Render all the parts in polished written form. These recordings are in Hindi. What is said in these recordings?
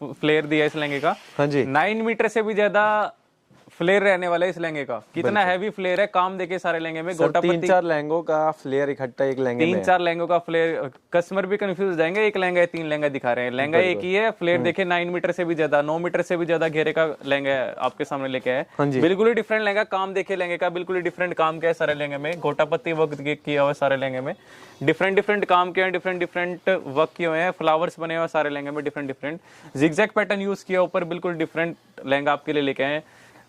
फ्लेयर दिया इस लहंगे का। हाँ जी, 9 मीटर से भी ज्यादा फ्लेयर रहने वाला है इस लहंगे का। कितना हैवी फ्लेयर है, काम देखिए सारे लहंगे में। गोटा 3-4 लहंगों का फ्लेयर इकट्ठा एक लहंगे में 3-4 लहंगों का फ्लेयर। कस्टमर भी कंफ्यूज हो जाएंगे, एक लहंगा है 3 लहंगा दिखा रहे हैं। लहंगा एक ही है, फ्लेयर देखिए 9 मीटर से भी ज्यादा, 9 मीटर से भी ज्यादा घेरे का लहंगा आपके सामने लेके आए। हाँ जी, बिल्कुल ही डिफरेंट लहंगा। काम देखिए लहंगे का, बिल्कुल ही डिफरेंट काम किया है सारे लहंगे में। गोटा पत्ती वर्क किया हुआ है सारे लहंगे में। डिफरेंट काम किया है, डिफरेंट वर्क किए हुए हैं, फ्लावर्स बने हुए हैं सारे लहंगे में। डिफरेंट जिगजैग पैटर्न यूज किया ऊपर। बिल्कुल डिफरेंट लहंगा आपके लिए लेके आए।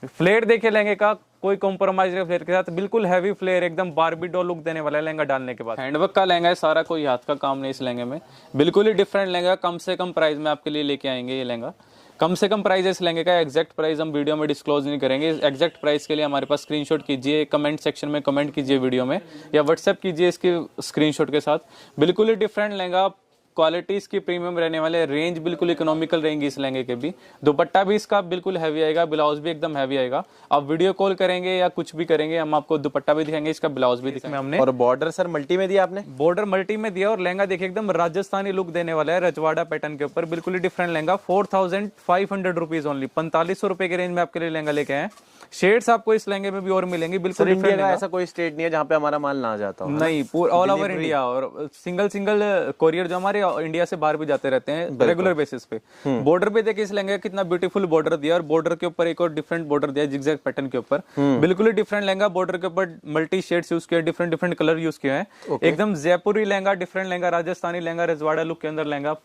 फ्लेयर देखिए लहंगे का, कोई कॉम्प्रोमाइज नहीं फ्लेयर के साथ। बिल्कुल हैवी फ्लेयर, एकदम बारबी डॉल लुक देने वाला है लहंगा डालने के बाद। हैंडवर्क का लहंगा है सारा, कोई हाथ का काम नहीं इस लहंगे में। बिल्कुल ही डिफरेंट लहंगा, कम से कम प्राइस में आपके लिए लेके आएंगे ये लहंगा। कम से कम प्राइस है इस लहंगे का। एग्जैक्ट प्राइस हम वीडियो में डिस्क्लोज नहीं करेंगे। एग्जैक्ट प्राइस के लिए हमारे पास स्क्रीनशॉट कीजिए, कमेंट सेक्शन में कमेंट कीजिए वीडियो में, या व्हाट्सएप कीजिए इसके स्क्रीनशॉट के साथ। बिल्कुल ही डिफरेंट लहंगा, क्वालिटी इसकी प्रीमियम रहने वाले। रेंज बिल्कुल इकोनॉमिकल रहेंगी इस लहंगे के भी। दुपट्टा भी इसका बिल्कुल हैवी आएगा, ब्लाउज भी एकदम हैवी आएगा। आप वीडियो कॉल करेंगे या कुछ भी करेंगे, हम आपको दुपट्टा भी दिखाएंगे, इसका ब्लाउज भी दिखाएंगे हमने। और बॉर्डर सर मल्टी में दिया आपने? बॉर्डर मल्टी में दिया, और लहंगा देखिए एकदम राजस्थानी लुक देने वाला है, रजवाड़ा पैटर्न के ऊपर। बिल्कुल ही डिफरेंट लहंगा। 4500 रुपीज ओनली, 4500 रुपए के रेंज में आपके लिए लहंगा लेके आए। शेड्स आपको इस लहंगे में भी और मिलेंगे। बिल्कुल इंडिया का ऐसा कोई स्टेट नहीं है जहाँ पे हमारा माल ना जाता हो? नहीं, पूरा ऑल ओवर इंडिया। और सिंगल कोरियर जो हमारे इंडिया से बाहर भी जाते रहते हैं रेगुलर बेसिस पे। बॉर्डर पे देखिए इस लहंगे कितना ब्यूटीफुल बॉर्डर दिया, और बॉर्डर के ऊपर एक और डिफरेंट बॉर्डर दिया जिगजैग पैटर्न के ऊपर। बिल्कुल ही डिफरेंट लहंगा। बॉर्डर के ऊपर मल्टी शेड्स यूज किए, डिफरेंट कलर यूज किए हैं। एकदम जयपुरी लहंगा, डिफरेंट लहंगा, राजस्थानी लहंगा, रजवाड़ा लुक के अंदर लहंगा।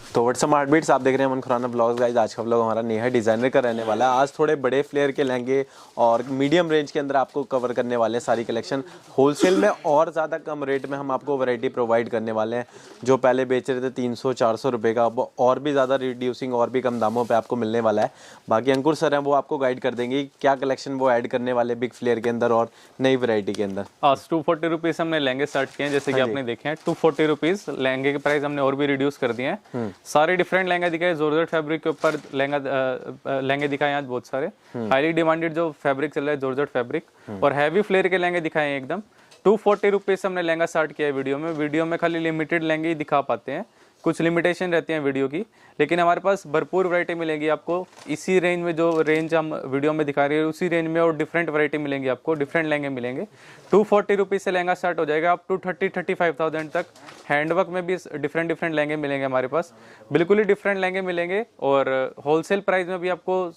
तो व्हाट्सअप हार्टबीट्स, आप देख रहे हैं अमन खुराना ब्लॉग्स गाइस। आज का ब्लॉग हमारा नेहा डिजाइनर का रहने वाला है। आज थोड़े बड़े फ्लेयर के लहंगे और मीडियम रेंज के अंदर आपको कवर करने वाले हैं सारी कलेक्शन। होलसेल में और ज़्यादा कम रेट में हम आपको वैरायटी प्रोवाइड करने वाले हैं। जो पहले बेच रहे थे 300-400 रुपये का, अब और भी ज़्यादा रिड्यूसिंग और भी कम दामों पर आपको मिलने वाला है। बाकी अंकुर सर हैं, वो आपको गाइड कर देंगे क्या कलेक्शन वो ऐड करने वाले बिग फ्लेयर के अंदर और नई वैरायटी के अंदर। आज 240 रुपीज हमने लहंगे स्टार्ट किए हैं, जैसे कि आपने देखे हैं। 240 रुपीज लहंगे के प्राइस हमने और भी रिड्यूस कर दिए हैं। सारे डिफरेंट लहंगे दिखाए, जॉर्जेट फैब्रिक के ऊपर लहंगे दिखाए आज बहुत सारे। हाईली डिमांडेड जो फैब्रिक चल रहा है जॉर्जेट फैब्रिक, और हैवी फ्लेयर के लहंगे दिखाए हैं एकदम। 240 रुपीज हमने लहंगा स्टार्ट किया है वीडियो में खाली लिमिटेड लहंगे ही दिखा पाते हैं, कुछ लिमिटेशन रहती है वीडियो की। लेकिन हमारे पास भरपूर वैरायटी मिलेगी आपको इसी रेंज में। जो रेंज हम वीडियो में दिखा रहे हैं उसी रेंज में, और डिफरेंट वैरायटी मिलेंगी आपको, डिफरेंट लहंगे मिलेंगे। 240 रुपीज से लहंगा स्टार्ट हो जाएगा अप टू 30-35,000 तक। हैंडवर्क में भी डिफरेंट लहंगे मिलेंगे हमारे पास। बिल्कुल ही डिफरेंट लहंगे मिलेंगे, और होलसेल प्राइस में भी आपको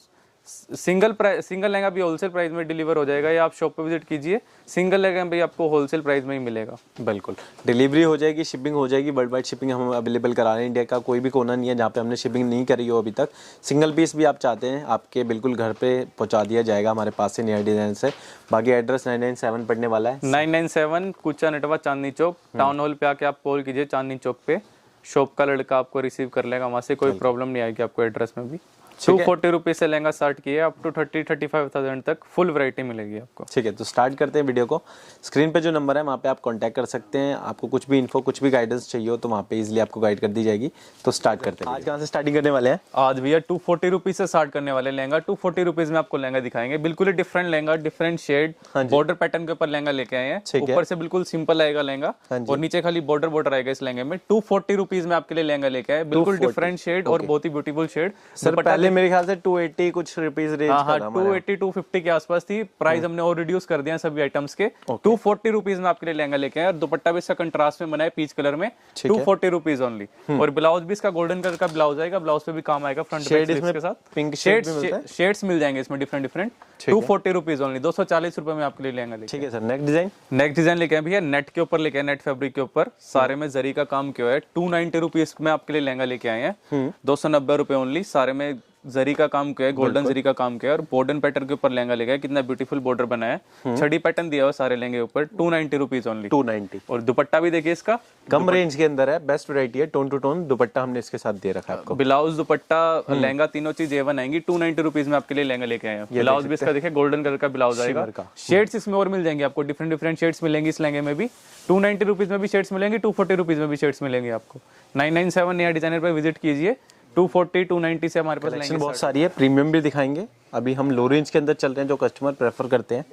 सिंगल लहंगा भी होलसेल प्राइस में डिलीवर हो जाएगा, या आप शॉप पे विजिट कीजिए, सिंगल लहंगा भी आपको होलसेल प्राइस में ही मिलेगा। बिल्कुल, डिलीवरी हो जाएगी, शिपिंग हो जाएगी, वर्ल्ड वाइड शिपिंग हम अवेलेबल करा रहे हैं। इंडिया का कोई भी कोना नहीं है जहाँ पे हमने शिपिंग नहीं करी हो अभी तक। सिंगल पीस भी आप चाहते हैं आपके बिल्कुल घर पे पहुँचा दिया जाएगा हमारे पास से नेहा डिजाइन से। बाकी एड्रेस 997 पड़ने वाला है, 997 कुचा नटवा चांदनी चौक। टाउन हॉल पे आके आप कॉल कीजिए चांदनी चौक पे, शॉप का लड़का आपको रिसीव कर लेगा वहाँ से, कोई प्रॉब्लम नहीं आएगी आपको एड्रेस में भी। 240 रुपीज से लहंगा स्टार्ट किया अप टू 30-35,000 तक फुल वैरायटी मिलेगी आपको। ठीक है, तो स्टार्ट करते हैं वीडियो को। स्क्रीन पे जो नंबर है वहाँ पे आप कांटेक्ट कर सकते हैं। आपको कुछ भी इन्फो, कुछ भी गाइडेंस चाहिए हो तो वहाँ पे इजीली आपको गाइड कर दी जाएगी। तो स्टार्ट करते हैं। आज कहाँ से स्टार्टिंग करने वाले हैं? आज भैया 240 रुपीज से स्टार्ट करने वाले लहंगा। 240 रुपीज में आपको लहंगा दिखाएंगे। बिल्कुल ही different lehenga, different shade, border pattern के ऊपर लहंगा लेके आए हैं। ऊपर से बिल्कुल सिंपल आएगा लहंगा, और नीचे खाली बॉर्डर आएगा इस लहंगे में। 240 रुपीज में आपके लिए लहंगा लेके आए। बिल्कुल डिफरेंट शेड और बहुत ही ब्यूटीफुल शेड। सर पहले मेरे ख्याल से 280 कुछ रुपीज रेंज का था, 280-250 के आसपास थी प्राइस। हमने और रिड्यूस कर दिया सभी आइटम्स के। 240 रुपीज में आपके लिए लहंगा लेके आए, और दुपट्टा भी इसका कंट्रास्ट में बनाए पीच कलर में। 240 रुपीज ओनली। और ब्लाउज भी इसका गोल्डन कलर का ब्लाउज आएगा, ब्लाउज पे भी काम आएगा फ्रंट बैक स्लीव्स के साथ। पिंक शेड्स मिल जाएंगे इसमें डिफरेंट। 240 रुपीज ओनली, 240 रुपए में आपके लिए लहंगा लेके। ठीक है सर, नेक्स्ट डिजाइन लेके आए भैया। नेट के ऊपर लेके आए, नेट फैब्रिक के ऊपर सारे में जरी का काम किया है। 290 रुपीज में आपके लिए लहंगा लेके आए हैं। 290 रुपए ओनली। सारे में जरी का काम किया है, गोल्डन जरी का काम किया है, और बॉर्डर पैटर्न के ऊपर लहंगा लेगा। कितना ब्यूटीफुल बॉर्डर बना है, छड़ी पैटर्न दिया हुआ सारे लहंगे ऊपर। 290 रुपीज ओनली, 290। और दुपट्टा भी देखिए इसका कम रेंज के अंदर है, बेस्ट वैरायटी है, टोन टू टोन दुपट्टा हमने इसके साथ दे रखा है आपको। ब्लाउज, दुपट्टा, लहंगा, तीनों चीज A1 आएंगी। 290 रुपीज में आपके लिए लहंगा लेके आए हैं। ब्लाउज भी इसका देखिए गोल्डन कलर का ब्लाउज आएगा। शेड्स इसमें और मिल जाएंगे आपको, डिफरेंट शेड्स मिलेंगे इस लहंगे में भी। 290 रुपीज में भी शेड्स मिलेंगे, 240 रुपीज में भी शेड्स मिलेंगे आपको। 997 नेहा डिजाइनर पर विजिट कीजिए। 240-290 से हमारे पास कलेक्शन बहुत सारी है। प्रीमियम भी दिखाएंगे, अभी हम लो रेंज के अंदर चल रहे हैं जो कस्टमर प्रेफर करते हैं।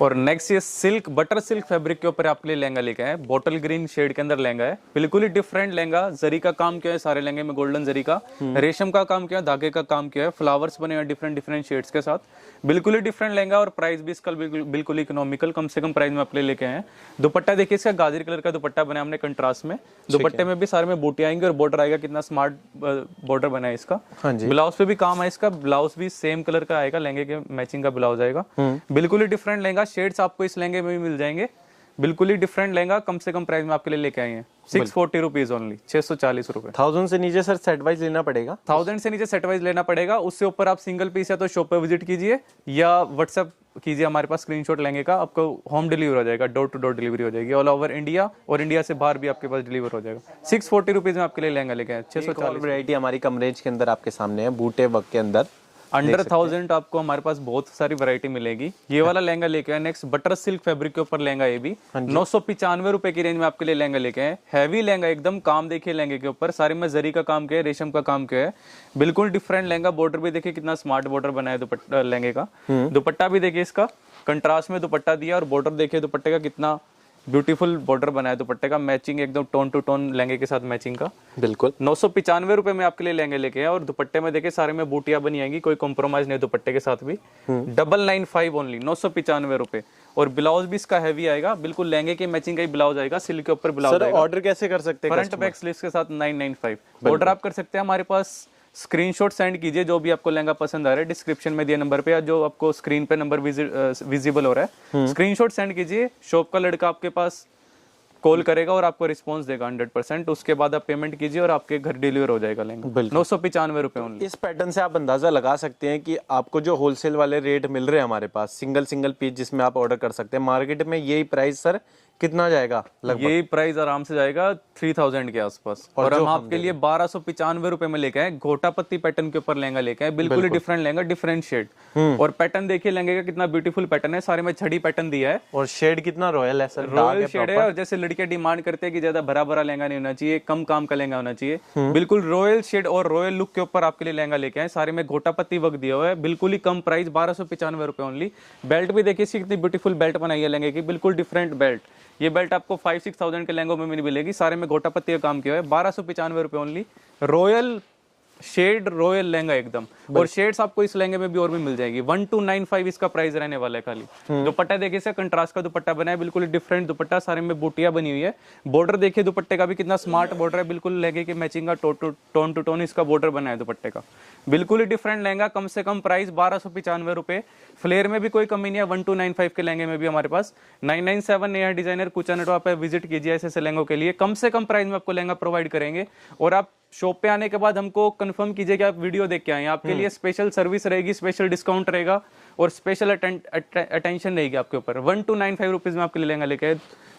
और नेक्स्ट ये सिल्क बटर सिल्क फैब्रिक के ऊपर आपके लिए लहंगा लेके आए, बॉटल ग्रीन शेड के अंदर लहंगा है, बिल्कुल ही डिफरेंट लहंगा। जरी का काम किया है सारे लहंगे में, गोल्डन जरी का, रेशम का काम किया है, धागे का काम किया है, फ्लावर्स बने हुए डिफरेंट डिफरेंट शेड्स के साथ, बिल्कुल ही डिफरेंट लहंगा। और प्राइस भी इसका बिल्कुल इकोनॉमिकल, कम से कम प्राइस में आप लेके आए हैं। दुपट्टा देखिए इसका गाजरी कलर का दुपट्टा बना हमने कंट्रास्ट में, दुपट्टे में भी सारे में बूटी आएंगे और बॉर्डर आएगा, कितना स्मार्ट बॉर्डर बना है इसका। हाँ जी। ब्लाउज पे भी काम है इसका, ब्लाउज भी सेम कलर का आएगा, लहंगे के मैचिंग का ब्लाउज आएगा, बिल्कुल ही डिफरेंट लहंगा। शेड्स आपको इस लहंगे में भी मिल जाएंगे, बिल्कुल ही डिफरेंट लहंगा, कम से कम प्राइस में आपके लिए लेके आए हैं 640 रुपीज ओनली, 640 रुपए। 1000 से नीचे सर सेट वाइज लेना पड़ेगा? 1000 से नीचे सेट वाइज लेना पड़ेगा, उससे ऊपर आप सिंगल पीस या तो शॉप पे विजिट कीजिए या व्हाट्सएप कीजिए हमारे पास, स्क्रीनशॉट लेंगे का आपको होम डिलीवर हो जाएगा, डोर टू डोर डिलीवरी हो जाएगी ऑल ओवर इंडिया, और इंडिया से बाहर भी आपके पास डिलीवर हो जाएगा। 640 रुपीज में आपके लिए लहंगा लेके आए, 640। वैरायटी हमारी कम रेंज के अंदर आपके सामने है, बूटे वर्क के अंदर अंडर 1000 आपको हमारे पास बहुत सारी वैरायटी मिलेगी। ये वाला लहंगा लेके आए नेक्स्ट, बटर सिल्क फैब्रिक के ऊपर लहंगा, ये भी 995 रुपए की रेंज में आपके लिए लहंगा लेके आए। हैवी लहंगा एकदम, काम देखिए लहंगे के ऊपर, सारे में जरी का काम किया है, रेशम का काम किया है, बिल्कुल डिफरेंट लहंगा। बॉर्डर भी देखिए कितना स्मार्ट बॉर्डर बना है दुपट्टा लहंगे का, दुपट्टा भी देखिए इसका कंट्रास्ट में दुपट्टा दिया, और बॉर्डर देखिए दुपट्टे का कितना ब्यूटीफुल बॉर्डर बनाया दुपट्टे का, मैचिंग एकदम टोन टू टोन लहंगे के साथ मैचिंग का। बिल्कुल 995 रुपए में आपके लिए लहंगे लेके आए, और दुपट्टे में देखिए सारे में बूटियां बनी आएंगी, कोई कॉम्प्रोमाइज नहीं दुपट्टे के साथ भी। 995 ओनली, 995 रुपए। और ब्लाउज भी इसका हैवी आएगा, बिल्कुल लहंगे के मैचिंग का ही ब्लाउज आएगा, सिल्क के ऊपर ब्लाउज आएगा। ऑर्डर कैसे कर सकते हैं? फ्रंट बैक स्लीव्स के साथ 995। ऑर्डर आप कर सकते हैं हमारे पास, स्क्रीनशॉट सेंड कीजिए जो भी आपको लहंगा पसंद आ रहा है, डिस्क्रिप्शन में दिए नंबर पे या जो आपको स्क्रीन पे नंबर विजिबल हो रहा है, स्क्रीनशॉट सेंड कीजिए। शॉप का लड़का आपके पास कॉल करेगा और आपको रिस्पॉन्स देगा 100%। उसके बाद आप पेमेंट कीजिए और आपके घर डिलीवर हो जाएगा लहंगा। 995 रुपए ओनली। इस पैटर्न से आप अंदाजा लगा सकते हैं कि आपको जो होलसेल वाले रेट मिल रहे हैं हमारे पास, सिंगल पीस जिसमें आप ऑर्डर कर सकते हैं, मार्केट में यही प्राइस सर कितना जाएगा लगभग? यही प्राइस आराम से जाएगा 3000 के आसपास, और हम आपके लिए 1295 रुपए में लेके आए। घोटा पत्ती पैटर्न के ऊपर लहंगा लेके आए, बिल्कुल ही डिफरेंट लहंगा, डिफरेंट शेड। और पैटर्न देखिए लहंगे का कितना ब्यूटीफुल पैटर्न है, सारे में छड़ी पैटर्न दिया है, और शेड कितना रॉयल है सर, रॉयल शेड है। और जैसे लड़के डिमांड करते हैं कि ज्यादा भरा भरा लहंगा नहीं होना चाहिए, कम काम का लहंगा होना चाहिए, बिल्कुल रॉयल शेड और रॉयल लुक के ऊपर आपके लिए लहंगा लेके आए। सारे में घोटा पत्ती वर्क दिया हुआ है, बिल्कुल ही कम प्राइस, 1295 रुपए ओनली। बेल्ट भी देखिए कितनी ब्यूटीफुल बेल्ट बनाई है लहंगे की, बिल्कुल डिफरेंट बेल्ट। ये बेल्ट आपको 5-6 के लहंगों में नहीं मिलेगी, सारे में घोटा पत्ती का काम किया है। 1295 रुपए only, royal shade, royal lehenga एकदम। और शेड्स आपको इस लहंगे में भी और भी मिल जाएगी। 1295 इसका प्राइस रहने वाला है खाली। दुपट्टा देखिए इसका कंट्रास्ट का दुपट्टा बना है, बिल्कुल डिफरेंट दुपट्टा, सारे में बूटियां बनी हुई है। बॉर्डर देखिए दुपट्टे का भी कितना स्मार्ट बॉर्डर है, बिल्कुल लहंगे के मैचिंग का टोन टू टोन इसका बॉर्डर बना है दुपट्टे का, बिल्कुल ही डिफरेंट लहंगा। कम से कम प्राइस 1295 रुपए। फ्लेयर में भी कोई कमी नहीं है, 1295 के लहंगे में भी हमारे पास 997 नया डिजाइनर कुचा नेटो आप विजिट कीजिए ऐसे लहंगों के लिए। कम से कम प्राइस में आपको लहंगा प्रोवाइड करेंगे। और आप शॉप पे आने के बाद हमको कंफर्म कीजिए कि आप वीडियो देख के आए हैं, आपके लिए स्पेशल सर्विस रहेगी, स्पेशल डिस्काउंट रहेगा और स्पेशल अटेंशन रहेगी आपके ऊपर। 1295 रुपीज में आपके लिए लहंगा लेके।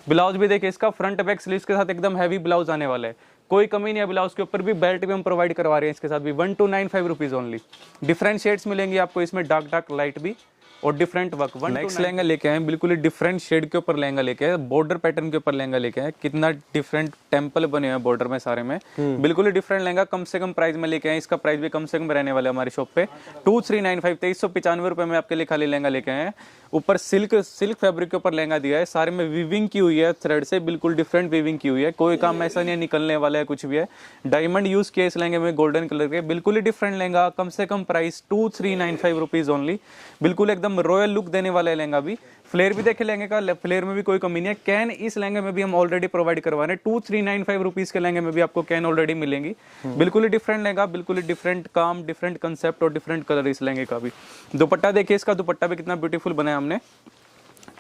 ब्लाउज भी देखिए इसका फ्रंट बैक स्लीव्स के साथ एकदम हैवी ब्लाउज आने वाला है, कोई कमी नहीं है ब्लाउज के ऊपर भी। बेल्ट भी हम प्रोवाइड करवा रहे हैं इसके साथ भी। 1295 रुपीज ओनली। डिफरेंट शेड्स मिलेंगे आपको इसमें, डार्क लाइट भी और डिफरेंट वर्क। नेक्स्ट लहंगा लेके आए, बिल्कुल ही डिफरेंट शेड के ऊपर लहंगा लेके आए, बॉर्डर पैटर्न के ऊपर लहंगा लेके आए, कितना डिफरेंट टेम्पल बने हुए हैं बॉर्डर में सारे में, बिल्कुल ही डिफरेंट लहंगा। कम से कम प्राइस में लेके आए, इसका प्राइस भी कम से कम रहने वाला है हमारी शॉप पे 2395, 2395 रुपए में आपके लिए खाली लहंगा लेके आए हैं। ऊपर सिल्क फैब्रिक के ऊपर लहंगा दिया है, सारे में वीविंग की हुई है थ्रेड से, बिल्कुल डिफरेंट वीविंग की हुई है, कोई काम ऐसा नहीं है निकलने वाला है कुछ भी है। डायमंड यूज किया इस लहंगे में, गोल्डन कलर के, बिल्कुल ही डिफरेंट लहंगा। कम से कम प्राइस 2395 रुपीज ओनली, बिल्कुल एकदम रॉयल लुक देने वाला है लहंगा भी। फ्लेयर भी देखे लहंगे का, फ्लेयर में भी कोई कमी नहीं है। कैन इस लहंगे में भी हम ऑलरेडी प्रोवाइड करवा रहे हैं, 2395 रुपीज के लहंगे में भी आपको कैन ऑलरेडी मिलेंगी। बिल्कुल ही डिफरेंट लहंगा, बिल्कुल ही डिफरेंट काम, डिफरेंट कंसेप्ट और डिफरेंट कलर इस लहंगे का भी। दुपट्टा देखिए, इसका दुपट्टा भी कितना ब्यूटीफुल बनाया हमने,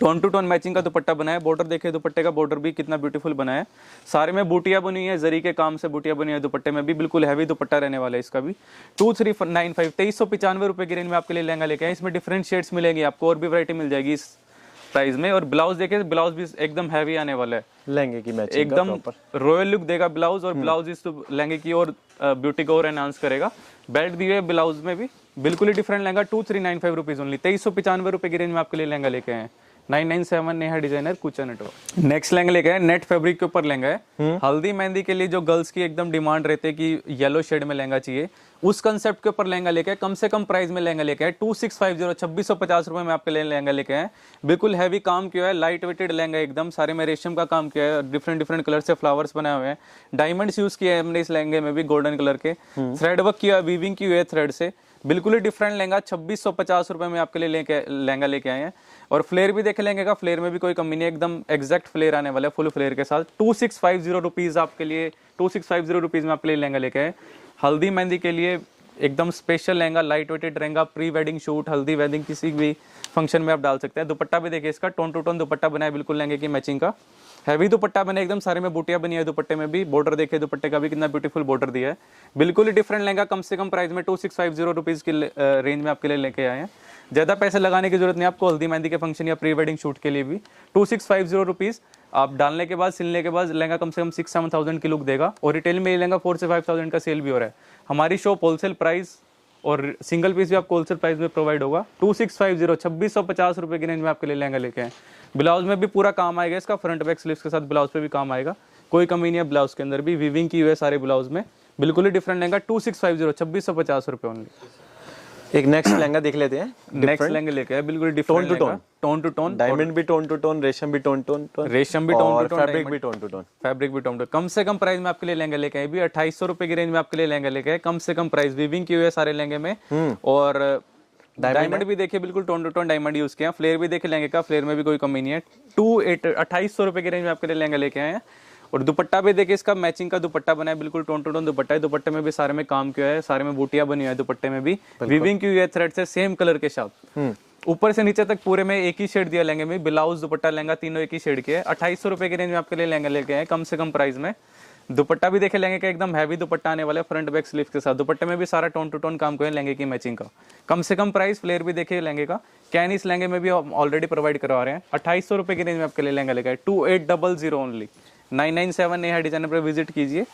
टोन टू टोन मैचिंग का दुपट्टा बनाया। बॉर्डर देखिए, दुपट्टे का बॉर्डर भी कितना ब्यूटीफुल बनाया है, सारे में बूटियां बनी है, जरी के काम से बूटियां बनी है दुपट्टे में भी, बिल्कुल हैवी दुपट्टा रहने वाला है इसका भी। 2395, 2395 रुपए की रेंज में आपके लिए लहंगा लेके आए। इसमें डिफरेंट शेड्स मिलेंगी आपको, और भी वैरायटी मिल जाएगी इस प्राइस में। और ब्लाउज देखिए, ब्लाउज भी एकदम हैवी आने वाला है लहंगे की मैचिंग, एकदम रॉयल लुक देगा ब्लाउज। और ब्लाउज इस लहंगे की और ब्यूटी को और एनहांस करेगा। बेल्ट दिए ब्लाउज में भी, बिल्कुल ही डिफरेंट लहंगा। 2395 रुपीज ओनली, 2395 रुपए की रेंज में आपके लिए लहंगा लेके आए। 997 नेहा डिजाइनर कुचा नेटवर्क। नेक्स्ट लहंगा लेके आए, नेट फैब्रिक के ऊपर लहंगा है। हल्दी मेहंदी के लिए जो गर्ल्स की एकदम डिमांड रहती है कि येलो शेड में लहंगा चाहिए, उस कंसेप्ट के ऊपर लहंगा लेके आए, कम से कम प्राइस में लहंगा लेके आए 2650 2650 रुपए में आपके लिए लहंगा लेके आए। बिल्कुल हैवी काम किया है, लाइट वेटेड लहंगा एकदम, सारे में रेशम का काम किया है, डिफरेंट डिफरेंट कलर से फ्लावर्स बनाए हुए हैं, डायमंड्स यूज किए हैं हमने इस लहंगे में भी, गोल्डन कलर के, थ्रेड वर्क किया, वीविंग की हुई है थ्रेड से, बिल्कुल ही डिफरेंट लहंगा 2650 रुपए में आपके लिए लहंगा लेके आए हैं। और फ्लेयर भी देखे लहंगे का, फ्लेयर में भी कोई कमी नहीं है, एकदम एग्जैक्ट फ्लेयर आने वाला है फुल फ्लेयर के साथ। 2650 रुपीज आपके लिए, 2650 रुपीज में आपके लिए लहंगा लेके आए। हल्दी मेहंदी के लिए एकदम special lehenga, light weighted lehenga, pre wedding shoot, haldi wedding किसी भी फंक्शन में आप डाल सकते हैं। दुपट्टा भी देखिए इसका, टोन टू टोन दुपट्टा बना है बिल्कुल लहंगे की मैचिंग का, हैवी दुपट्टा बना है एकदम, सारे में बूटियां बनी है दुपट्टे में भी, बॉर्डर देखिए दुपट्टे का भी कितना ब्यूटीफुल बॉर्डर दिया है, बिल्कुल ही डिफरेंट लहंगा, कम से कम प्राइस में 2650 रुपीज की रेंज में आपके लिए लेके आए हैं। ज्यादा पैसे लगाने की जरूरत नहीं आपको, हल्दी मेहंदी के फंक्शन या प्री वेडिंग शूट के लिए भी 2650 रुपीज आप डालने के बाद, सिलने के बाद लहंगा कम से कम 6-7,000 की लुक देगा। और रिटेल में ये लहंगा 4 से 5,000 का सेल भी हो रहा है। हमारी शॉप होलसेल प्राइस और सिंगल पीस भी आपको होलसेल प्राइस में प्रोवाइड होगा। 2650 2650 रुपए की रेंज में आपके लिए लहंगा लेके आए। ब्लाउज में भी पूरा काम आएगा इसका, फ्रंट बैक स्लीव्स के साथ ब्लाउज पे भी काम आएगा, कोई कमी नहीं है ब्लाउज के अंदर भी, वीविंग की हुई है सारे ब्लाउज में, बिल्कुल ही डिफरेंट लहंगा 2650 2650 रुपए ओनली। एक नेक्स्ट लहंगा देख लेते हैं। नेक्स्ट लहंगा लेके आए, बिल्कुल different tone to tone, tone to tone, diamond भी टोन टू टोन, रेशम भी टोन टोन, रेशम भी टोन टू टोन, फैब्रिक भी टोन टू टोन, फैब्रिक भी टोन टू। कम से कम प्राइस में आपके लिए लहंगा लेके आए भी 2800 रुपए की रेंज में आपके लिए लहंगा लेके आए, कम से कम प्राइस, वीविंग की हुई है सारे लहंगे में। और डायमंड भी देखिए बिल्कुल tone to tone diamond use किया, फ्लेयर भी देखिए लहंगे का, फ्लेयर में भी कोई कमी नहीं है। 2800 रुपए की रेंज में आपके लिए लहंगा लेके आए हैं। और दुपट्टा भी देखिए इसका मैचिंग का दुपट्टा बना है, बिल्कुल टोन टू टोन दुपट्टा है, दुपट्टे में भी सारे में काम किया है, सारे में बूटियां बनी हुई है दुपट्टे में भी, वीविंग की हुई है थ्रेड से, सेम कलर के साथ, ऊपर से नीचे तक पूरे में एक ही शेड दिया लहंगे में, ब्लाउज दुपट्टा लहंगा तीनों एक ही शेड के है। 2800 रुपए की रेंज में आपके लिए लहंगा लेके आए कम से कम प्राइस में। दुपट्टा भी देखे लहंगे का, एकदम हैवी दुपट्टा आने वाला है, फ्रंट बैक स्लीव के साथ, दुपट्टे में भी सारा टोन टू टोन काम किया है लहंगे की मैचिंग का, कम से कम प्राइस। फ्लेयर भी देखिए लहंगे का, कैन इस लहंगे में भी ऑलरेडी प्रोवाइड करवा रहे हैं। 2800 रुपए की रेंज में आपके लिए लहंगा लेके आए। 2800 ओनली। 997 नेहा डिजाइनर पर विजिट कीजिए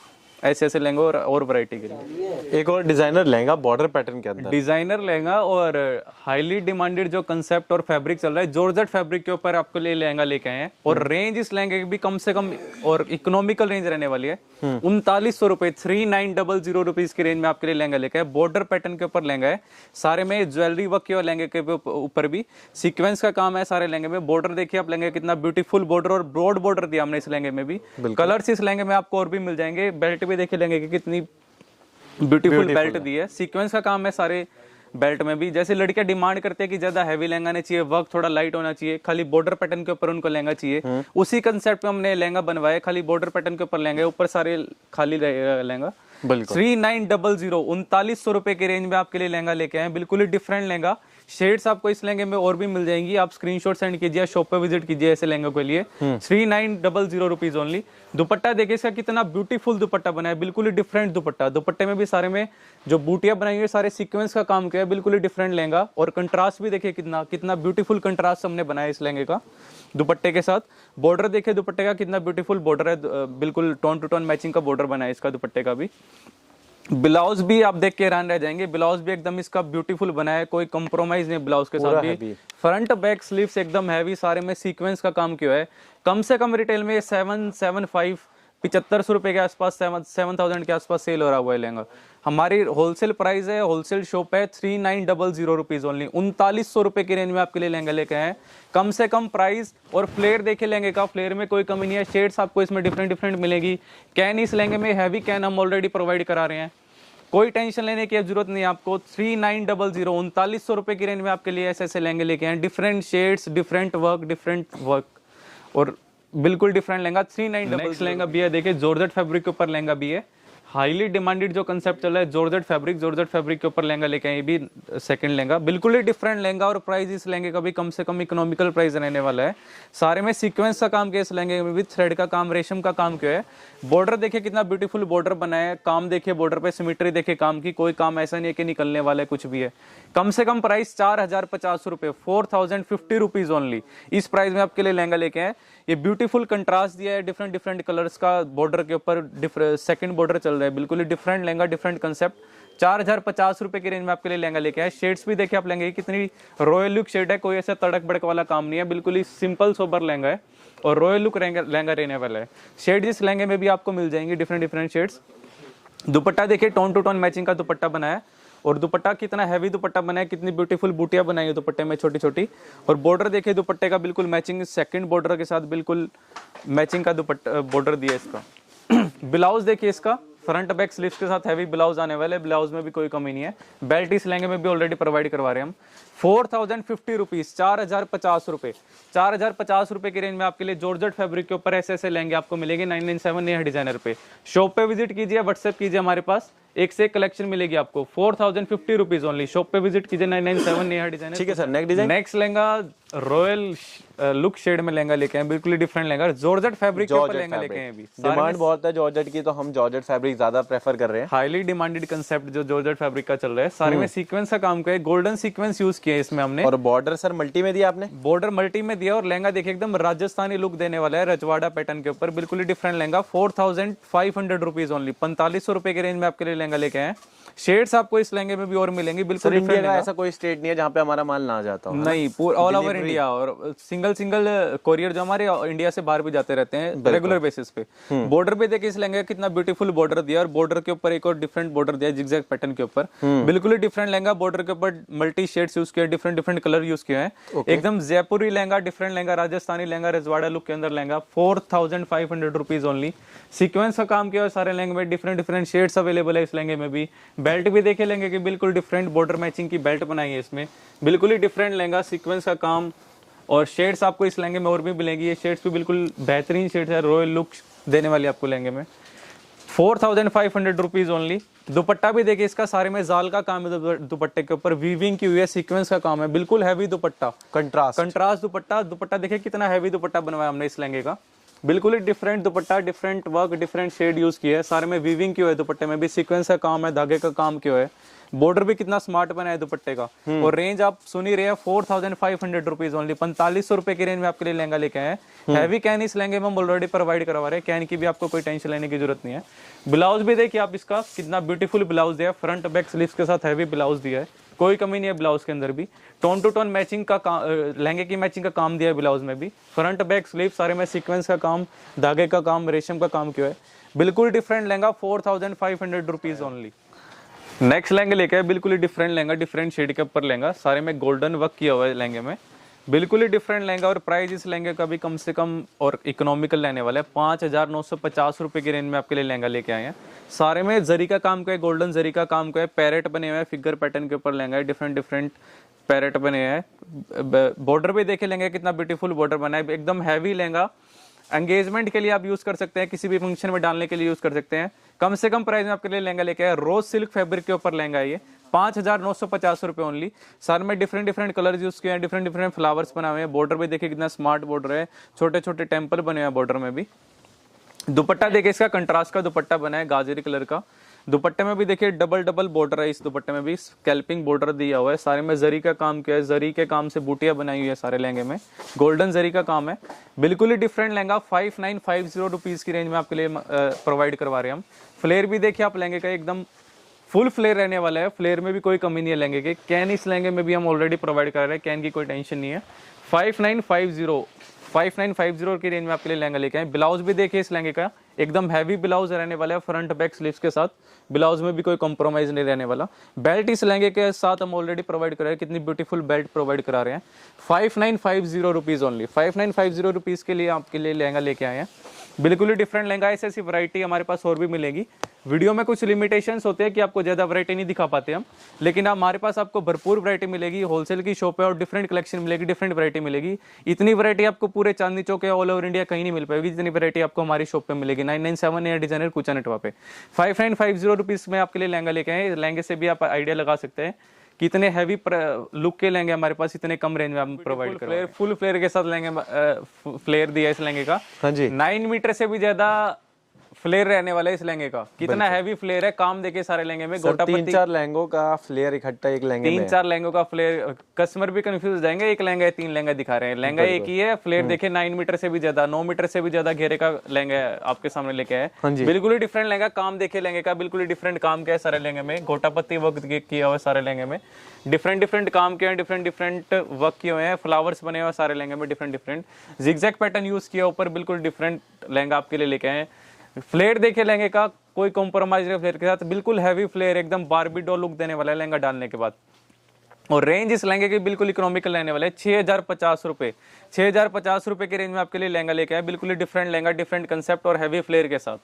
ऐसे ऐसे लहंगे और वैरायटी के लिए। एक और डिजाइनर लहंगा बॉर्डर पैटर्न के अंदर, डिजाइनर लहंगा और हाईली डिमांडेड जो कंसेप्ट और फैब्रिक चल रहा है, जॉर्जेट फैब्रिक के ऊपर आपको लिए लहंगा लेके आए हैं। और रेंज इस लहंगे की भी कम से कम और इकोनॉमिकल रेंज रहने वाली है। 3900 रुपए, 3900 रुपीज की रेंज में आपके लिए लहंगा लेके आए। बॉर्डर पैटर्न के ऊपर लहंगा है, सारे में ज्वेलरी वर्क किया लहंगे के ऊपर भी सीक्वेंस का काम है सारे लहंगे में। बॉर्डर देखिए आप लहंगे कितना ब्यूटीफुल बॉर्डर और ब्रॉड बॉर्डर दिया हमने इस लहंगे में भी। कलर्स इस लहंगे में आपको और भी मिल जाएंगे। बेल्ट भी देखे लहंगे की कितनी ब्यूटीफुल बेल्ट दी है, सीक्वेंस का काम है सारे बेल्ट में भी। जैसे लड़कियां डिमांड करते हैं कि ज्यादा हैवी लहंगा नहीं चाहिए, वर्क थोड़ा लाइट होना चाहिए, खाली बॉर्डर पैटर्न के ऊपर उनको लहंगा चाहिए, उसी कंसेप्ट में हमने लहंगा बनवाया, खाली बॉर्डर पैटर्न के ऊपर लहंगा, ऊपर सारे खाली लहंगा। 3900 3900 रुपए की रेंज में आपके लिए लहंगा लेके आए, बिल्कुल ही डिफरेंट लहंगा। शेड्स आपको इस लहंगे में और भी मिल जाएंगी, आप स्क्रीनशॉट सेंड कीजिए, शॉप पे विजिट कीजिए ऐसे लहंगे के लिए। 3900 रुपीज ओनली। दुपट्टा देखिए इसका कितना ब्यूटीफुल दुपट्टा बना है, बिल्कुल ही डिफरेंट दुपट्टा। दुपट्टे में भी सारे में जो बूटियां बनाई है सारे सीक्वेंस का काम किया है, बिल्कुल ही डिफरेंट लहंगा। और कंट्रास्ट भी देखिए कितना कितना ब्यूटीफुल कंट्रास्ट हमने बनाया इस लहंगे का दुपट्टे के साथ। बॉर्डर देखिए दुपट्टे का कितना ब्यूटीफुल बॉर्डर है, बिल्कुल टोन टू टोन मैचिंग का बॉर्डर बना है इसका दुपट्टे का भी। ब्लाउज भी आप देख के हैरान रह जाएंगे, ब्लाउज भी एकदम इसका ब्यूटीफुल बना है, कोई कंप्रोमाइज नहीं ब्लाउज के साथ भी। फ्रंट बैक स्लीव्स एकदम हैवी, सारे में सीक्वेंस का काम किया है। कम से कम रिटेल में 7500 रुपए के आसपास, 7000 के आसपास सेल हो रहा हुआ है लहंगा। हमारी होलसेल प्राइस है, होलसेल शॉप है 3900 रुपीज ओनली। 3900 रुपए की रेंज में आपके लिए लहंगा लेके आए, कम से कम प्राइस। और फ्लेयर देखे लहंगे का, फ्लेयर में कोई कमी नहीं है, शेड्स आपको इसमें डिफरेंट डिफरेंट मिलेगी। कैन इस लहंगे में हैवी कैन हम ऑलरेडी प्रोवाइड करा रहे हैं, कोई टेंशन लेने की जरूरत नहीं है आपको। 3900 3900 रुपए की रेंज में आपके लिए ऐसे ऐसे लहंगे लेके आए, डिफरेंट शेड्स, डिफरेंट वर्क और बिल्कुल डिफरेंट लहंगा। 3900 लहंगा भी है, देखिए जॉर्जेट फैब्रिक के ऊपर लहंगा भी है। हाईली डिमांडेड जो कंसेप्ट चल रहा है जॉर्जेट फैब्रिक के ऊपर लहंगा लेके आए, भी सेकंड लहंगा, बिल्कुल ही डिफरेंट लहंगा। और प्राइस इस लहंगे का भी कम से कम इकोनॉमिकल प्राइस रहने वाला है। सारे में सीक्वेंस का काम किया इस लहंगे में भी, थ्रेड का काम, रेशम का काम किया है। बॉर्डर देखिए कितना ब्यूटीफुल बॉर्डर बना है, काम देखिए बॉर्डर पे सिमेट्री देखिए काम की, कोई काम ऐसा नहीं है कि निकलने वाला है कुछ भी है। कम से कम प्राइस 4050 रुपए, 4050 रुपीज ओनली। इस प्राइस में आपके लिए लहंगा लेके आए। ये ब्यूटीफुल कंट्रास्ट दिया है, डिफरेंट डिफरेंट कलर्स का बॉर्डर के ऊपर सेकंड बॉर्डर चल रहा है, बिल्कुल ही डिफरेंट लहंगा, डिफरेंट कंसेप्ट। 4050 रुपए की रेंज में आपके लिए लहंगा लेके आए। शेड्स भी देखिए आप लहंगे की कितनी रॉयल लुक शेड है, कोई ऐसा तड़क भड़क वाला काम नहीं है, बिल्कुल ही सिंपल सोबर लहंगा है और रॉयल लुक लहंगा रहने वाला है। शेड्स इस लहंगे में भी आपको मिल जाएंगे, डिफरेंट डिफरेंट शेड्स। दुपट्टा देखिए टोन टू टोन मैचिंग का दुपट्टा बनाया है, और दुपट्टा कितना हैवी दुपट्टा बनाया है, कितनी ब्यूटीफुल बूटियां बनाई है दुपट्टे में छोटी छोटी। और बॉर्डर देखिए दुपट्टे का बिल्कुल मैचिंग, सेकंड बॉर्डर के साथ बिल्कुल मैचिंग का दुपट्टा बॉर्डर दिया है इसका। ब्लाउज देखिए इसका फ्रंट बैक स्लीव्स के साथ हैवी ब्लाउज आने वाले, ब्लाउज में भी कोई कमी नहीं है। बेल्ट इस लहंगे में भी ऑलरेडी प्रोवाइड करवा रहे हैं हम। 4050 रुपीज, 4050 रुपए, 4050 रुपए की रेंज में आपके लिए जॉर्जेट फैब्रिक के ऊपर ऐसे ऐसे लहंगे आपको मिलेंगे 997 नेहा डिजाइनर पे। शॉप पे विजिट कीजिए, व्हाट्सएप कीजिए, हमारे पास एक से एक कलेक्शन मिलेगी आपको। 4050 रुपीज ओनली। शॉप पे विजिट कीजिए 997 नेहा डिजाइनर। ठीक है sir, next design. Next lehenga royal look shade में लहंगा लेके हैं, बिल्कुल डिफरेंट लहंगा, जॉर्जेट फैब्रिक के ऊपर लहंगा लेके हैं। अभी डिमांड बहुत है जॉर्जेट की, तो हम जॉर्जेट फैब्रिक ज्यादा प्रेफर कर रहे हैं। हाईली डिमांडेड कंसेप्ट जो जॉर्जेट फैब्रिक का चल रहा है, सारे में सीक्वेंस का काम किया है, गोल्डन सीक्वेंस यूज किया है इसमें हमने। और बॉर्डर सर मल्टी में दिया आपने? बॉर्डर मल्टी में दिया, और लहंगा देखिए एकदम राजस्थानी लुक देने वाला है, रजवाड़ा पैटर्न के ऊपर, बिल्कुल ही डिफरेंट लहंगा। 4500 रुपीज ओनली, 4500 रुपए की रेंज में आपके लिए लहंगा लेके आए। शेड्स आपको इस लहंगे में भी और मिलेंगी, बिल्कुल इंडिया का ऐसा कोई स्टेट नहीं है जहाँ पे हमारा माल ना जाता हो? नहीं, पूरा ऑल ओवर इंडिया, और सिंगल कोरियर जो हमारे इंडिया से बाहर भी जाते रहते हैं रेगुलर बेसिस पे। बॉर्डर पे देखिए इस लहंगे का कितना ब्यूटीफुल बॉर्डर दिया, और बॉर्डर के ऊपर एक और डिफरेंट बॉर्डर दिया जिगजैग पैटर्न के ऊपर, बिल्कुल ही डिफरेंट लहंगा। बॉर्डर के ऊपर मल्टी शेड्स यूज किया, डिफरेंट डिफरेंट कलर यूज किया है, एकदम जयपुरी लहंगा, डिफरेंट लहंगा, राजस्थानी लहंगा, रजवाड़ा लुक के अंदर लहंगा। 4500 rupees only. सीक्वेंस का काम किया है सारे लहंगे में, डिफरेंट डिफरेंट शेड्स अवेलेबल है इस लहंगे में भी। बेल्ट भी देखे लहंगे की बिल्कुल डिफरेंट बॉर्डर मैचिंग की बेल्ट बनाई है इसमें, बिल्कुल ही डिफरेंट लहंगा, सीक्वेंस का काम। और शेड्स आपको इस लहंगे में और भी मिलेगी, ये शेड्स भी बिल्कुल बेहतरीन शेड्स है, रॉयल लुक देने वाली आपको लहंगे में। 4500 रुपीज ओनली। दुपट्टा भी देखिए इसका, सारे में जाल का काम है दुपट्टे के ऊपर, वीविंग की हुई है, सीक्वेंस का काम है, बिल्कुल हैवी दुपट्टा, कंट्रास्ट दुपट्टा। दुपट्टा देखिए कितना हैवी दुपट्टा बनवाया हमने इस लहंगे का, बिल्कुल ही different dupatta, different work, different shade use किया है, सारे में वीविंग की हुई है, दुपट्टे में भी सीक्वेंस का काम है, धागे का काम किया है, बॉर्डर भी कितना स्मार्ट बना है दुपट्टे का। और रेंज आप सुन ही रहे हैं 4500 रुपीज ओनली, 4500 रुपए की रेंज में आपके लिए लहंगा लेके आए। हैवी कैन इस लहंगे में हम ऑलरेडी प्रोवाइड करवा रहे हैं, कैन की भी आपको कोई टेंशन लेने की जरूरत नहीं है। ब्लाउज भी देखिए आप इसका, कितना ब्यूटीफुल ब्लाउज दिया है, फ्रंट बैक स्लीव्स के साथ हैवी ब्लाउज दिया है, कोई कमी नहीं है ब्लाउज के अंदर भी। टोन टू टोन मैचिंग का लहंगे की मैचिंग का काम दिया है ब्लाउज में भी, फ्रंट बैक स्लीव सारे में सीक्वेंस का काम, धागे का काम, रेशम का काम किया है, बिल्कुल different lehenga. 4500 rupees only. Next लहंगे लेके आए, बिल्कुल ही डिफरेंट लहंगा, डिफरेंट शेड के ऊपर लहंगा, सारे में गोल्डन वर्क किया हुआ है लहंगे में, बिल्कुल ही डिफरेंट लहंगा। और प्राइस इस लहंगे का भी कम से कम और इकोनॉमिकल रहने वाला है, 5950 रुपए की रेंज में आपके लिए लहंगा लेके आए हैं। सारे में जरी का काम का है, गोल्डन जरी का काम का है, पैरेट बने हुए हैं, फिगर पैटर्न के ऊपर लहंगा है, डिफरेंट डिफरेंट पैरेट बने हैं। बॉर्डर भी देखे लहंगे कितना ब्यूटीफुल बॉर्डर बना है, एकदम हैवी लहंगा, एंगेजमेंट के लिए आप यूज कर सकते हैं, किसी भी फंक्शन में डालने के लिए यूज कर सकते हैं। कम से कम प्राइस में आपके लिए लहंगा लेके आए, रोज सिल्क फैब्रिक के ऊपर लहंगा है ये, 5950 रुपए ओनली। सारे में डिफरेंट डिफरेंट कलर्स यूज किए हैं, डिफरेंट डिफरेंट फ्लावर्स बनाए हुए हैं। बॉर्डर भी देखिए कितना स्मार्ट बॉर्डर है, छोटे छोटे टेम्पल बने हुए हैं बॉर्डर में भी। दुपट्टा देखिए इसका कंट्रास्ट का दुपट्टा बना है गाजरी कलर का, दुपट्टे में भी देखिए डबल डबल बॉर्डर है, इस दुपट्टे में भी स्कैल्पिंग बॉर्डर दिया हुआ है, सारे में जरी का काम किया है, जरी के काम से बूटियां बनाई हुई है सारे लहंगे में, गोल्डन जरी का काम है, बिल्कुल ही डिफरेंट लहंगा। 5950 रुपीज की रेंज में आपके लिए प्रोवाइड करवा रहे हैं हम। फ्लेयर भी देखिए आप लहंगे का, एकदम फुल फ्लेयर रहने वाला है, फ्लेयर में भी कोई कमी नहीं है लहंगे के। कैन इस लहंगे में भी हम ऑलरेडी प्रोवाइड कर रहे हैं, कैन की कोई टेंशन नहीं है। 5950 की रेंज में आपके लिए लहंगा लेके आए। ब्लाउज भी देखिए इस लहंगे का, एकदम हैवी ब्लाउज रहने वाला है, फ्रंट बैक स्लीव्स के साथ, ब्लाउज में भी कोई कॉम्प्रोमाइज नहीं रहने वाला। बेल्ट इस लहंगे के साथ हम ऑलरेडी प्रोवाइड कर रहे हैं, कितनी ब्यूटीफुल बेल्ट प्रोवाइड करा रहे हैं। 5950 रुपीज ओनली, 5950 रुपीज के लिए आपके लिए लहंगा लेके आए हैं, बिल्कुल ही डिफरेंट लहंगा। ऐसी वैरायटी हमारे पास और भी मिलेगी। वीडियो में कुछ लिमिटेशंस होते हैं कि आपको ज्यादा वैरायटी नहीं दिखा पाते हम, लेकिन हमारे पास आपको भरपूर वैरायटी मिलेगी। होलसेल की शॉप है और डिफरेंट कलेक्शन मिलेगी, डिफरेंट वैरायटी मिलेगी। इतनी वैरायटी आपको पूरे चांदनी चौक या ऑल ओवर इंडिया कहीं नहीं मिल पाएगी जितनी वैरायटी आपको हमारी शॉप पे मिलेगी। 997 एयर डिजाइनर कूचा नेटवा पे 5950 रुपीज में आपके लिए लहंगा लेके आए। लहंगे से भी आप आइडिया लगा सकते हैं कितने हैवी लुक के लहंगे हमारे पास इतने कम रेंज में हम प्रोवाइड कर रहे हैं। फुल फ्लेयर के साथ लहंगे फ्लेयर दिया इस लहंगे का। हाँ जी, 9 मीटर से भी ज्यादा फ्लेयर रहने वाला है इस लहंगे का। कितना हैवी फ्लेयर है, काम देखिए सारे लहंगे में। गोटा पत्ती 3-4 लहंगों का फ्लेयर इकट्ठा एक लहंगे में, 3-4 लहंगों का फ्लेयर। कस्टमर भी कंफ्यूज हो जाएंगे, एक लहंगा है 3 लहंगा दिखा रहे हैं, लहंगा एक ही है। फ्लेयर देखिए 9 मीटर से भी ज्यादा, 9 मीटर से भी ज्यादा घेरे का लहंगा आपके सामने लेके आए। बिल्कुल ही डिफरेंट लहंगा। काम देखिए लहंगे का, बिल्कुल ही डिफरेंट काम किया है सारे लहंगे में। गोटा पत्ती वर्क किया हुआ है सारे लहंगे में, डिफरेंट डिफरेंट काम किए हैं, डिफरेंट डिफरेंट वर्क किए हुए हैं, फ्लावर्स बने हुए सारे लहंगे में, different different zigzag pattern use किया ऊपर। बिल्कुल डिफरेंट लहंगा आपके लिए लेके आए। फ्लेयर देखिए लहंगे का, कोई कॉम्प्रोमाइज नहीं फ्लेयर के साथ, बिल्कुल हैवी फ्लेयर, एकदम बारबी डॉल लुक देने वाला है लहंगा डालने के बाद। और रेंज इस लहंगे की बिल्कुल इकोनॉमिकल रहने वाले 6,050 रुपये, 6,050 रुपये की रेंज में आपके लिए लहंगा लेके आए, बिल्कुल ही डिफरेंट लहंगा, डिफरेंट कंसेप्ट और हैवी फ्लेयर के साथ।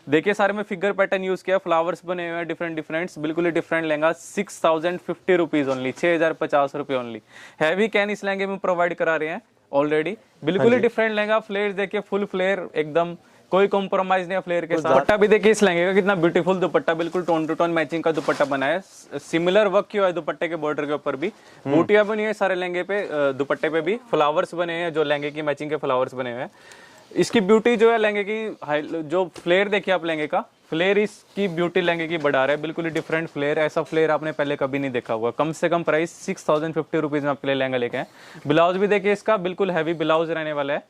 देखिए सारे में फिगर पैटर्न यूज किया, फ्लावर्स बने हुए हैं डिफरेंट डिफरेंट, बिल्कुल ही डिफरेंट लहंगा, 6,050 रुपीज ओनली, 6,050 रुपये ओनली। हैवी कैन इस लहंगे में प्रोवाइड करा रहे हैं ऑलरेडी, बिल्कुल ही डिफरेंट लहंगा। फ्लेयर देखिए, फुल फ्लेयर, एकदम कोई कॉम्प्रोमाइज नहीं है फ्लेयर के साथ। दुपट्टा भी देखिए इस लहंगे का कितना ब्यूटीफुल दुपट्टा, बिल्कुल टोन टू टोन मैचिंग का दुपट्टा बना है। सिमिलर वर्क किया है दुपट्टे के बॉर्डर के ऊपर भी, बूटियां बनी है सारे लहंगे पे, दुपट्टे पे भी फ्लावर्स बने हैं, जो लहंगे की मैचिंग के फ्लावर्स बने हुए हैं। इसकी ब्यूटी जो है लहंगे की, जो फ्लेयर देखिए आप लहंगे का, फ्लेयर इसकी ब्यूटी लहंगे की बढ़ा रहा है, बिल्कुल ही डिफरेंट फ्लेयर। ऐसा फ्लेयर आपने पहले कभी नहीं देखा हुआ। कम से कम प्राइस 6,050 रुपीज में आपके लिए लहंगा लेके आए। ब्लाउज भी देखिए इसका, बिल्कुल हैवी ब्लाउज रहने वाला है,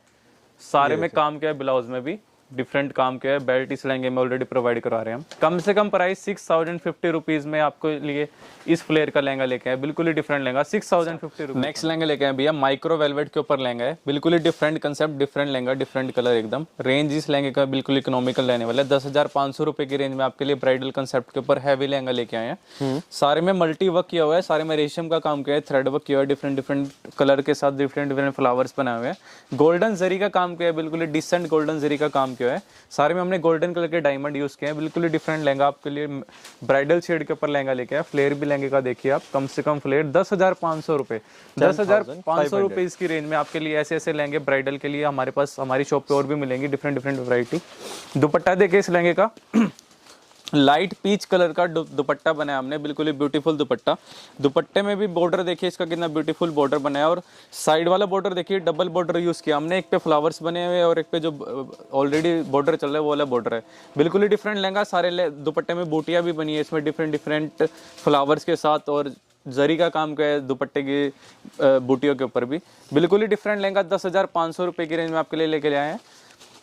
सारे में काम किया है, ब्लाउज में भी डिफरेंट काम किया है। बेल्ट इस लहंगे में ऑलरेडी प्रोवाइड करवा रहे हैं हम। कम से कम प्राइस 6,050 रुपीज में आपको लिए इस फ्लेयर का लहंगा लेके आए, बिल्कुल ही different lehenga, 6,050 rupees. Next lehenga लेके आए भैया, माइक्रो वेलवेट के ऊपर लहंगा है, बिल्कुल ही different concept, different lehenga, different colour एकदम। रेंज इस लहंगे का बिल्कुल इकोनॉमिकल रहने वाला है, 10,500 रुपए की रेंज में आपके लिए ब्राइडल कंसेप्ट के ऊपर हैवी लहंगा लेके आए हैं। सारे में मल्टी वर्क किया हुआ है, सारे में रेशम का काम किया है, थ्रेड वर्क किया हुआ है, डिफरेंट डिफरेंट कलर के साथ डिफरेंट डिफरेंट फ्लावर्स बनाए हुए हैं। गोल्डन जरी का काम किया है, बिल्कुल ही डिसेंट गोल्डन जरी का काम किया है। सारे में हमने गोल्डन कलर के डायमंड यूज किए हैं, बिल्कुल ही डिफरेंट लहंगा आपके लिए ब्राइडल शेड के ऊपर लहंगा लेके आए। फ्लेयर भी लहंगे का देखिए आप, कम से कम फ्लेयर 10,500 रुपए, 10,500 रुपए इसकी रेंज में आपके लिए ऐसे ऐसे लहंगे ब्राइडल के लिए हमारे पास, हमारी शॉप पे और भी मिलेंगे डिफरेंट डिफरेंट वैरायटी। दुपट्टा देखिए इस लहंगे का, लाइट पीच कलर का दुपट्टा बनाया हमने, बिल्कुल ही ब्यूटीफुल दुपट्टा। दुपट्टे में भी बॉर्डर देखिए इसका कितना ब्यूटीफुल बॉर्डर बनाया, और साइड वाला बॉर्डर देखिए डबल बॉर्डर यूज किया हमने, एक पे फ्लावर्स बने हुए और एक पे जो ऑलरेडी बॉर्डर चल रहा है वो वाला बॉर्डर है। बिल्कुल ही डिफरेंट लहंगा, सारे दुपट्टे में बूटियां भी बनी है इसमें डिफरेंट डिफरेंट फ्लावर्स के साथ, और जरी का काम किया है दुपट्टे की बूटियों के ऊपर भी। बिल्कुल ही डिफरेंट लहंगा, 10,500 रुपए की रेंज में आपके लिए लेके आए हैं।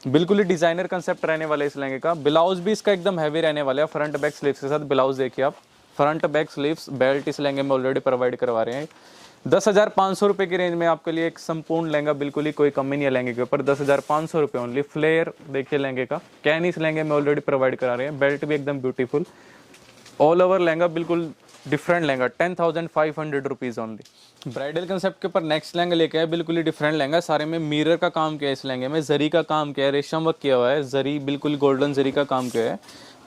बिल्कुल ही डिजाइनर कंसेप्ट रहने वाला है इस लहंगे का। ब्लाउज भी इसका एकदम हैवी रहने वाला है, फ्रंट बैक स्लीव्स के साथ ब्लाउज देखिए आप, फ्रंट बैक स्लीव्स। बेल्ट इस लहंगे में ऑलरेडी प्रोवाइड करवा रहे हैं। 10,500 रुपए की रेंज में आपके लिए एक संपूर्ण लहंगा, बिल्कुल ही कोई कमी नहीं है लहंगे के ऊपर, 10,500 रुपए ओनली। फ्लेयर देखिए लहंगे का, कैन इस लहंगे में ऑलरेडी प्रोवाइड करा रहे हैं। बेल्ट भी एकदम ब्यूटीफुल, ऑल ओवर लहंगा बिल्कुल different lehenga, 10,500 rupees only. Bridal concept के ऊपर नेक्स्ट लहंगा लेके आए, बिल्कुल ही डिफरेंट लहंगा। सारे में मिरर का काम किया है इस लहंगे में, जरी का काम किया है, रेशम वर्क किया हुआ है, जरी बिल्कुल गोल्डन जरी का काम किया है,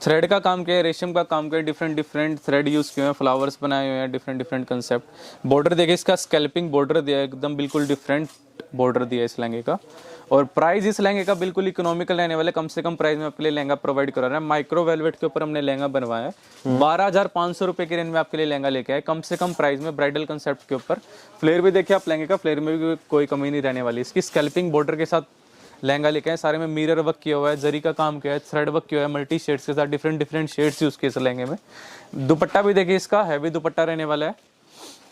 थ्रेड का काम किया है, रेशम का काम किया है, डिफरेंट डिफरेंट थ्रेड यूज किए हैं, फ्लावर्स बनाए हुए हैं, डिफरेंट डिफरेंट कंसेप्ट। बॉर्डर देखिए इसका स्कैल्पिंग बॉर्डर दिया है, एकदम बिल्कुल डिफरेंट बॉर्डर दिया है इस लहंगे का। और प्राइस इस लहंगे का बिल्कुल इकोनॉमिकल रहने वाले, कम से कम प्राइस में आपके लिए लहंगा प्रोवाइड करा रहे हैं। माइक्रो वेलवेट के ऊपर हमने लहंगा बनवाया है, 12,500 रुपए की रेंज में आपके लिए लहंगा लेके आए, कम से कम प्राइस में ब्राइडल कंसेप्ट के ऊपर। फ्लेयर भी देखिए आप लहंगे का, फ्लेयर में भी कोई कमी नहीं रहने वाली। इसकी स्कैल्पिंग बॉर्डर के साथ लहंगा लेके आए, सारे में मिरर वर्क किया हुआ है, जरी का काम किया है, थ्रेड वर्क किया हुआ है, मल्टी शेड्स के साथ डिफरेंट डिफरेंट शेड्स यूज किए इस लहंगे में। दुपट्टा भी देखिए इसका हैवी दुपट्टा रहने वाला है,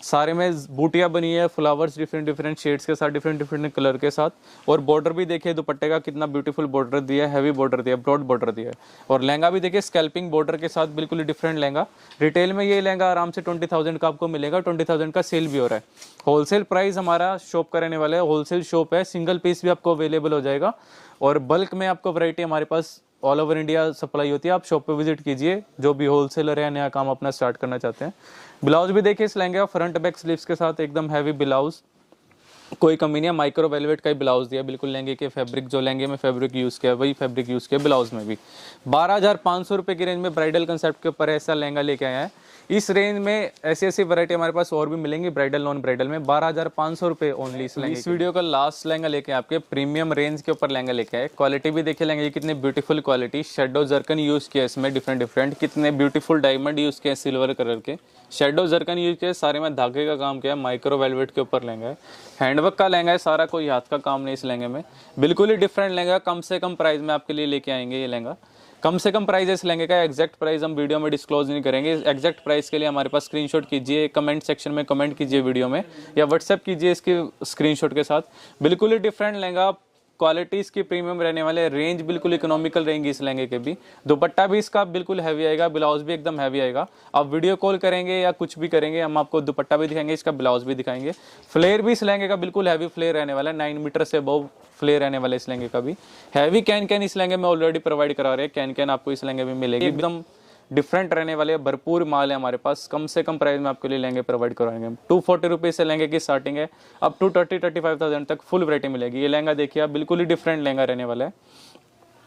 सारे में बूटियां बनी है, फ्लावर्स डिफरेंट डिफरेंट शेड्स के साथ, डिफरेंट डिफरेंट कलर के साथ। और बॉर्डर भी देखिए दुपट्टे का कितना ब्यूटीफुल बॉर्डर दिया है, हैवी बॉर्डर दिया है, ब्रॉड बॉर्डर दिया है। और लहंगा भी देखिए स्कैल्पिंग बॉर्डर के साथ, बिल्कुल ही डिफरेंट लहंगा। रिटेल में ये लहंगा आराम से 20,000 का आपको मिलेगा, 20,000 का सेल भी हो रहा है। होलसेल प्राइस हमारा शॉप का रहने वाला है, होलसेल शॉप है, सिंगल पीस भी आपको अवेलेबल हो जाएगा, और बल्क में आपको वैरायटी हमारे पास ऑल ओवर इंडिया सप्लाई होती है। आप शॉप पे विजिट कीजिए, जो भी होलसेलर है, नया काम अपना स्टार्ट करना चाहते हैं। ब्लाउज भी देखिए इस लहंगे, फ्रंट बैक स्लीव्स के साथ एकदम हैवी ब्लाउज, कोई कमी नहीं है। माइक्रो वेलवेट का ही ब्लाउज दिया, बिल्कुल लहंगे के फैब्रिक, जो लहंगे में फैब्रिक यूज किया वही फैब्रिक यूज किया ब्लाउज में भी। 12,500 रुपए की रेंज में ब्राइडल कंसेप्ट के ऊपर ऐसा लहंगा लेके आया है। इस रेंज में ऐसी ऐसी वैरायटी हमारे पास और भी मिलेंगी ब्राइडल नॉन ब्राइडल में, 12,500 रुपए ओनली इस लहंगे। इस वीडियो का लास्ट लहंगा लेके आपके प्रीमियम रेंज के ऊपर लहंगा लेके आए। क्वालिटी भी देखिए लहंगे की कितनी beautiful quality, shadow zircon use किया इसमें डिफरेंट डिफरेंट, कितने ब्यूटीफुल डायमंड यूज किए सिल्वर कलर के, शेडो जर्कन यूज किया, सारे में धागे का काम किया, माइक्रो वेलवेट के ऊपर लहंगा है, हैंडवर्क का लहंगा है सारा, कोई हाथ का काम नहीं इस लहंगे में, बिल्कुल ही डिफरेंट लहंगा। कम से कम प्राइस में आपके लिए लेके आएंगे ये लहंगा, कम से कम प्राइस है इस लहंगे का। एग्जैक्ट प्राइस हम वीडियो में डिस्क्लोज नहीं करेंगे। एग्जैक्ट प्राइस के लिए हमारे पास स्क्रीनशॉट कीजिए, कमेंट सेक्शन में कमेंट कीजिए वीडियो में, या व्हाट्सएप कीजिए इसके स्क्रीनशॉट के साथ। बिल्कुल ही डिफरेंट लहंगा, क्वालिटी इसकी प्रीमियम रहने वाले, रेंज बिल्कुल इकोनॉमिकल रहेंगी इस लहंगे के भी। दुपट्टा भी इसका बिल्कुल हैवी आएगा, ब्लाउज भी एकदम हैवी आएगा। आप वीडियो कॉल करेंगे या कुछ भी करेंगे, हम आपको दुपट्टा भी दिखाएंगे, इसका ब्लाउज भी दिखाएंगे। फ्लेयर भी इस लहंगे का बिल्कुल हैवी फ्लेयर रहने वाला है, 9 मीटर से अबव फ्लेयर रहने वाला इस लहंगे का भी। हैवी कैन इस लहंगे में ऑलरेडी प्रोवाइड करा रहे हैं, कैन आपको इस लहंगे में मिलेगी, एकदम डिफरेंट रहने वाले हैं, भरपूर माल है हमारे पास। कम से कम प्राइस में आपके लिए लहंगे प्रोवाइड करवाएंगे हम। 240 रुपीज़ से लहंगे की स्टार्टिंग है, अप टू 30-35,000 तक फुल वैरायटी मिलेगी। ये लहंगा देखिए आप, बिल्कुल ही डिफरेंट लहंगा रहने वाला है।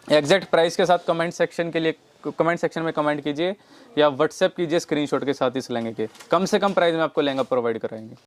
एग्जैक्ट प्राइस के साथ कमेंट सेक्शन में कमेंट कीजिए या व्हाट्सएप कीजिए स्क्रीनशॉट के साथ इस लहंगे के। कम से कम प्राइस में आपको लहंगा प्रोवाइड कराएंगे।